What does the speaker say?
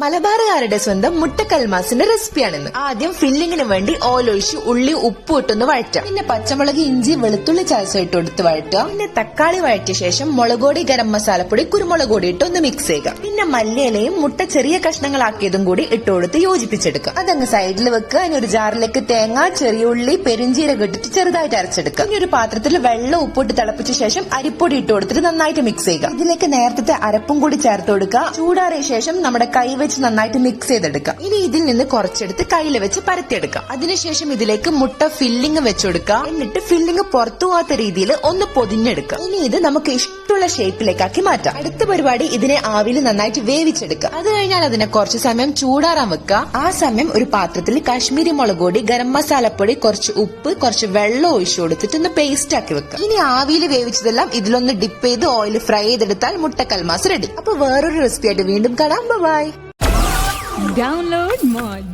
മലബാറുകാരുടെ സ്വന്തം മുട്ടക്കൽമാസിന്റെ റെസിപ്പിയാണിന്ന്. ആദ്യം ഫില്ലിങ്ങിന് വേണ്ടി ഓയിൽ ഒഴിച്ച് ഉള്ളി ഉപ്പ് ഇട്ടൊന്ന് വഴറ്റാം. പിന്നെ പച്ചമുളക് ഇഞ്ചി വെളുത്തുള്ളി ചതച്ച ഇട്ട് കൊടുത്ത് വഴറ്റുക. പിന്നെ തക്കാളി വഴറ്റിയ ശേഷം മുളകുപൊടി ഗരം മസാലപ്പൊടി കുരുമുളക് പൊടി ഇട്ട് ഒന്ന് മിക്സ് ചെയ്യുക. പിന്നെ മല്ലിയിലയും മുട്ട ചെറിയ കഷ്ണങ്ങളാക്കിയതും കൂടി ഇട്ട് കൊടുത്ത് യോജിപ്പിച്ചെടുക്കുക. അതങ്ങ് സൈഡിൽ വെക്കുക. ഇനി ഒരു ജാറിലേക്ക് തേങ്ങ, ചെറിയ ഉള്ളി, പെരിഞ്ചീരകം ഇട്ടിട്ട് ചെറുതായിട്ട് അരച്ചെടുക്കുക. ഇനി ഒരു പാത്രത്തിൽ വെള്ളം ഉപ്പിട്ട് തിളപ്പിച്ച ശേഷം അരിപ്പൊടി ഇട്ട് കൊടുത്തിട്ട് നന്നായിട്ട് മിക്സ് ചെയ്യുക. ഇതിലേക്ക് നേരത്തെ അരപ്പും കൂടി ചേർത്ത് കൊടുക്കുക. ചൂടാറിയ ശേഷം നമ്മുടെ കൈ വെച്ച് നന്നായിട്ട് മിക്സ് ചെയ്തെടുക്കാം. ഇനി ഇതിൽ നിന്ന് കുറച്ചെടുത്ത് കയ്യിൽ വെച്ച് പരത്തിയെടുക്കാം. അതിനുശേഷം ഇതിലേക്ക് മുട്ട ഫില്ലിംഗ് വെച്ചെടുക്കാം. എന്നിട്ട് ഫില്ലിംഗ് പുറത്തു പോകാത്ത രീതിയിൽ ഒന്ന് പൊതിഞ്ഞെടുക്കാം. ഇനി ഇത് നമുക്ക് ഇഷ്ടമുള്ള ഷേപ്പിലേക്കാക്കി മാറ്റാം. അടുത്ത പരിപാടി ഇതിനെ ആവിയിൽ നന്നായിട്ട് വേവിച്ചെടുക്കാം. അത് കഴിഞ്ഞാൽ അതിനെ കുറച്ച് സമയം ചൂടാറാൻ വെക്കുക. ആ സമയം ഒരു പാത്രത്തിൽ കാശ്മീരി മുളക് പൊടി, ഗരം മസാലപ്പൊടി, കുറച്ച് ഉപ്പ്, കുറച്ച് വെള്ളം ഒഴിച്ചു കൊടുത്തിട്ട് ഒന്ന് പേസ്റ്റ് ആക്കി വെക്കാം. ഇനി ആവിയിൽ വേവിച്ചതെല്ലാം ഇതിലൊന്ന് ഡിപ്പ് ചെയ്ത് ഓയിൽ ഫ്രൈ ചെയ്തെടുത്താൽ മുട്ടക്കൽമാസ് റെഡി. അപ്പൊ വേറൊരു റെസിപ്പി ആയിട്ട് വീണ്ടും കാണാം. ബൈ. Download Moj.